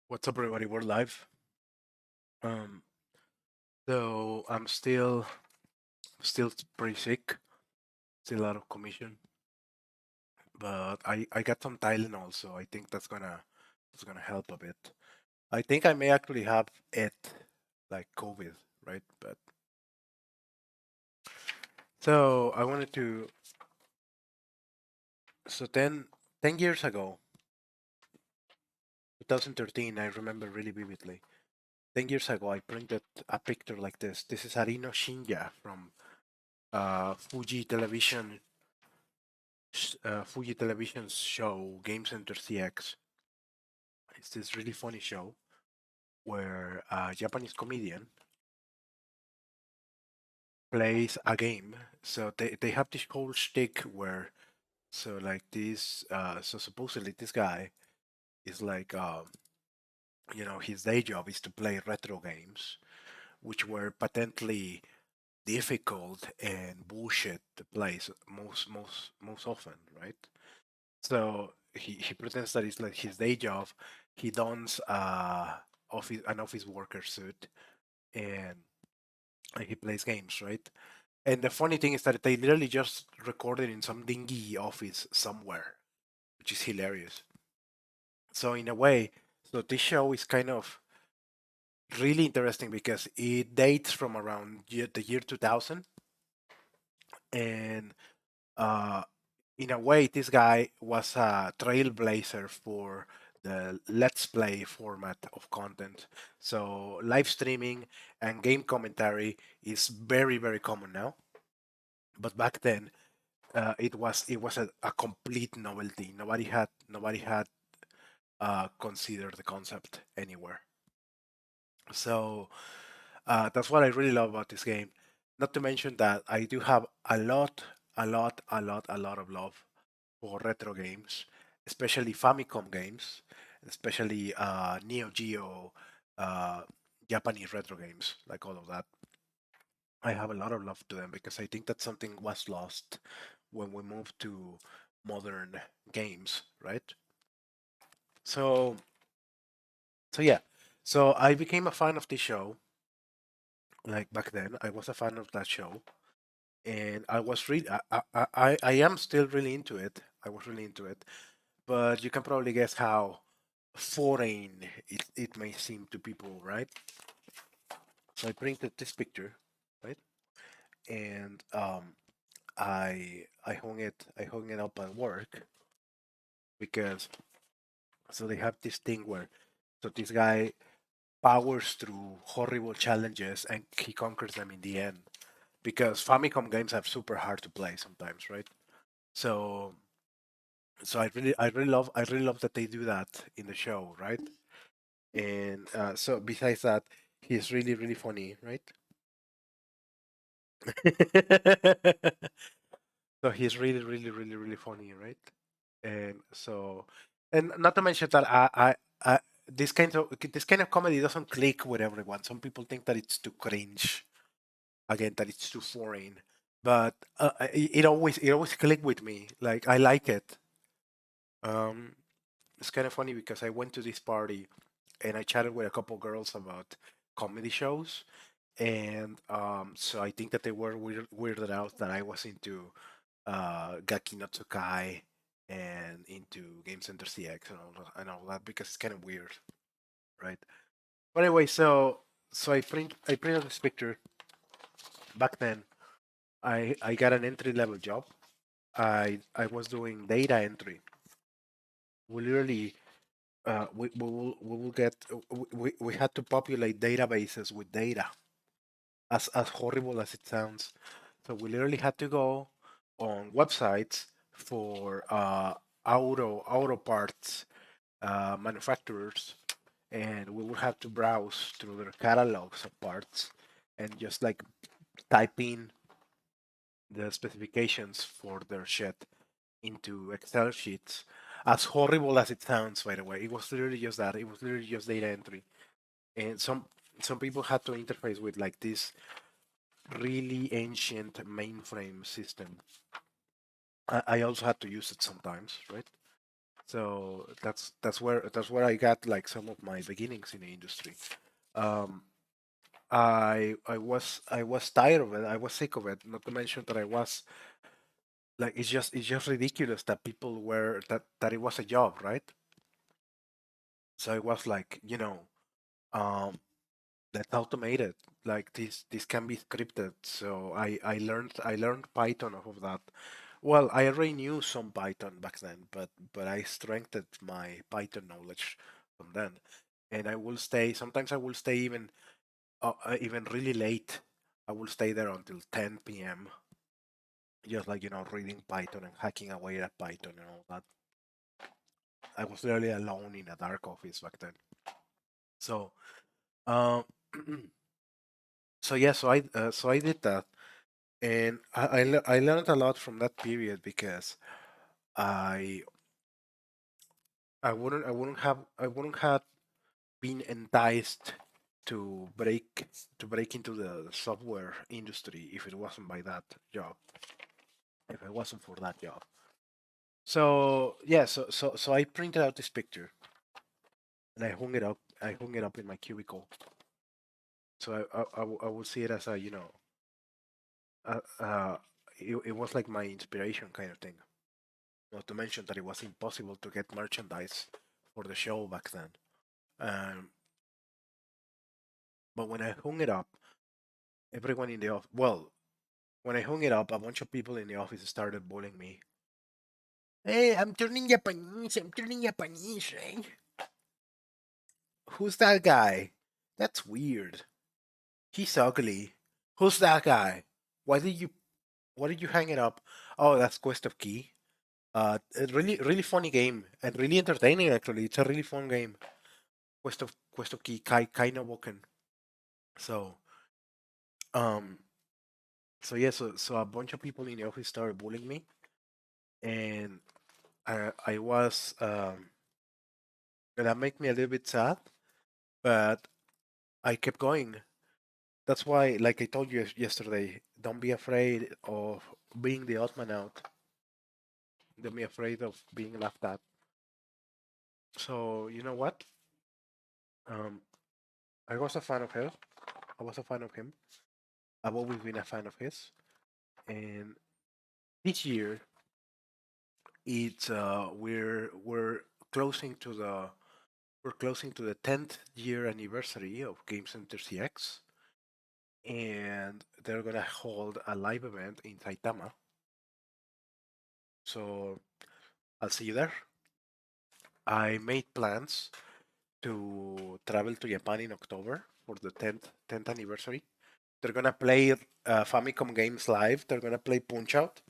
What's up, everybody? We're live. Um, so I'm still pretty sick, still out of commission, but I got some Tylenol, so I think that's gonna help a bit. I think I may actually have it, like COVID, right? But so I wanted to. So 10 years ago, 2013, I remember really vividly. 10 years ago, I printed a picture like this. This is Arino Shinja from Fuji Television Fuji Television's show Game Center CX. It's this really funny show where a Japanese comedian plays a game. So they have this whole shtick where so supposedly this guy is like his day job is to play retro games, which were patently difficult and bullshit to play most often, right? So he pretends that it's like his day job. He dons an office worker suit and he plays games, right? And the funny thing is that they literally just recorded in some dingy office somewhere, which is hilarious. So in a way, so this show is kind of really interesting because it dates from around the year 2000, and uh, in a way, this guy was a trailblazer for the Let's Play format of content. So live streaming and game commentary is very, very common now. But back then, it was a complete novelty. Nobody had considered the concept anywhere. So that's what I really love about this game. Not to mention that I do have a lot of love for retro games, especially Famicom games, especially Neo Geo, uh, Japanese retro games, like all of that. I have a lot of love to them because I think that something was lost when we moved to modern games, right? So, so yeah, so I became a fan of this show. Like back then, I was a fan of that show, and I was really, I am still really into it. I was really into it, but you can probably guess how foreign it may seem to people, right? So I printed this picture, right? And I hung it up at work because so they have this thing where so this guy powers through horrible challenges and he conquers them in the end because Famicom games are super hard to play sometimes, right? So so I really love that they do that in the show, right? And so besides that, he's really really funny, right? So he's really really really really funny, right? And so, and not to mention that I this kind of comedy doesn't click with everyone. Some people think that it's too cringe, again, that it's too foreign, but it always clicked with me. Like I like it. Um, it's kind of funny because I went to this party and I chatted with a couple girls about comedy shows, and so I think that they were weirded out that I was into Gaki no Tsukai and into Game Center CX and all that because it's kind of weird, right? But anyway, so I printed this picture back then. I got an entry level job. I was doing data entry. We literally we will get we had to populate databases with data, as horrible as it sounds. So we literally had to go on websites for auto parts manufacturers, and we would have to browse through their catalogs of parts and just like type in the specifications for their shit into Excel sheets. As horrible as it sounds, by the way, it was literally just that. It was literally just data entry, and some people had to interface with like this really ancient mainframe system. I also had to use it sometimes, right? So that's where I got like some of my beginnings in the industry. Um, I was tired of it. I was sick of it. Not to mention that I was like it's just ridiculous that people were that it was a job, right? So it was like um, let's automate it. Like this can be scripted. So I learned Python off of that. Well, I already knew some Python back then, but I strengthened my Python knowledge from then. And I will stay. Sometimes I will stay even really late. I will stay there until 10 p.m. Just like reading Python and hacking away at Python and all that. I was literally alone in a dark office back then. So, um, so I did that, and I learned a lot from that period because I I wouldn't have been enticed to break into the software industry if it wasn't by that job, if it wasn't for that job. So yeah, so I printed out this picture and I hung it up. I hung it up in my cubicle. So I would see it as a uh, uh, it was like my inspiration kind of thing. Not to mention that it was impossible to get merchandise for the show back then. Um, but when I hung it up, everyone in the office, well, when I hung it up, a bunch of people in the office started bullying me. Hey, I'm turning Japanese. I'm turning Japanese, eh? Who's that guy? That's weird. He's ugly. Who's that guy? Why did you Why did you hang it up? Oh, that's Quest of Key. A really funny game and really entertaining. Actually, it's a really fun game. Quest of Key Kai no Boken. So um so a bunch of people in the office started bullying me, and I was and that made me a little bit sad, but I kept going. That's why, like I told you yesterday, don't be afraid of being the odd man out. Don't be afraid of being laughed at. So you know what? Um, I was a fan of him. I was a fan of him. I've always been a fan of his. And this year, it's closing to the we're closing to the 10th year anniversary of Game Center CX, and they're gonna hold a live event in Saitama. So I'll see you there. I made plans to travel to Japan in October for the 10th anniversary. They're gonna play Famicom games live. They're gonna play Punch Out.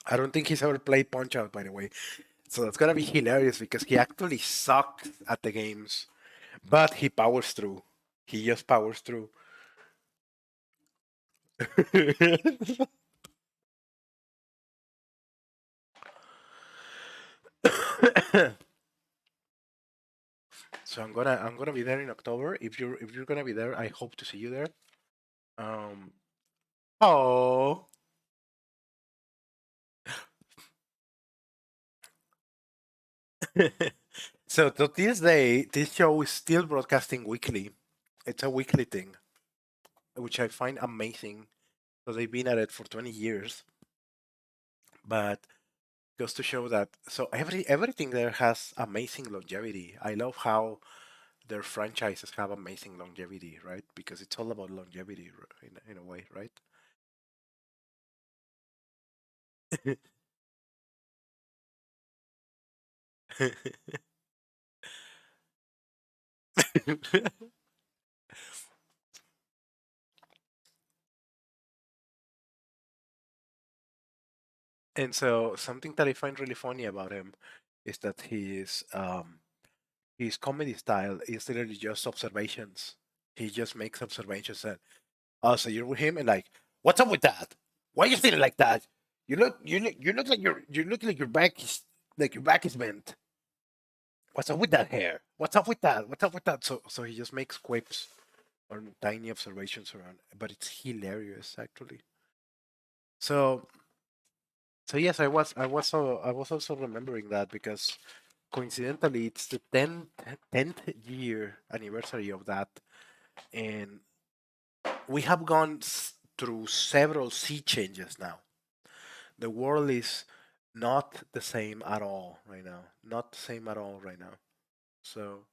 I don't think he's ever played Punch Out, by the way. So that's gonna be hilarious because he actually sucks at the games, but he powers through. He just powers through. So I'm gonna be there in October. If you're gonna be there, I hope to see you there. Um. Oh. So to this day, this show is still broadcasting weekly. It's a weekly thing, which I find amazing. So they've been at it for 20 years, but goes to show that so everything there has amazing longevity. I love how their franchises have amazing longevity, right? Because it's all about longevity in a way, right? And so something that I find really funny about him is that his comedy style is literally just observations. He just makes observations and oh, so you're with him and like, what's up with that? Why are you feeling like that? You look like your back is bent. What's up with that hair? What's up with that? What's up with that? So he just makes quips or tiny observations around, but it's hilarious actually. So so yes, I was also remembering that because coincidentally, it's the 10th year anniversary of that, and we have gone through several sea changes now. The world is not the same at all right now. Not the same at all right now. So,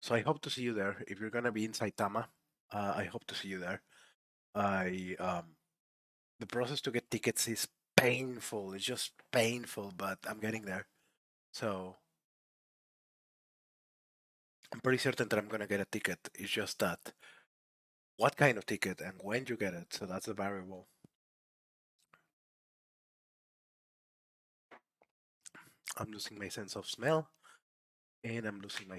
so I hope to see you there. If you're gonna be in Saitama, I hope to see you there. I The process to get tickets is painful. It's just painful, but I'm getting there. So I'm pretty certain that I'm gonna get a ticket. It's just that what kind of ticket and when you get it. So that's the variable. I'm losing my sense of smell, and I'm losing my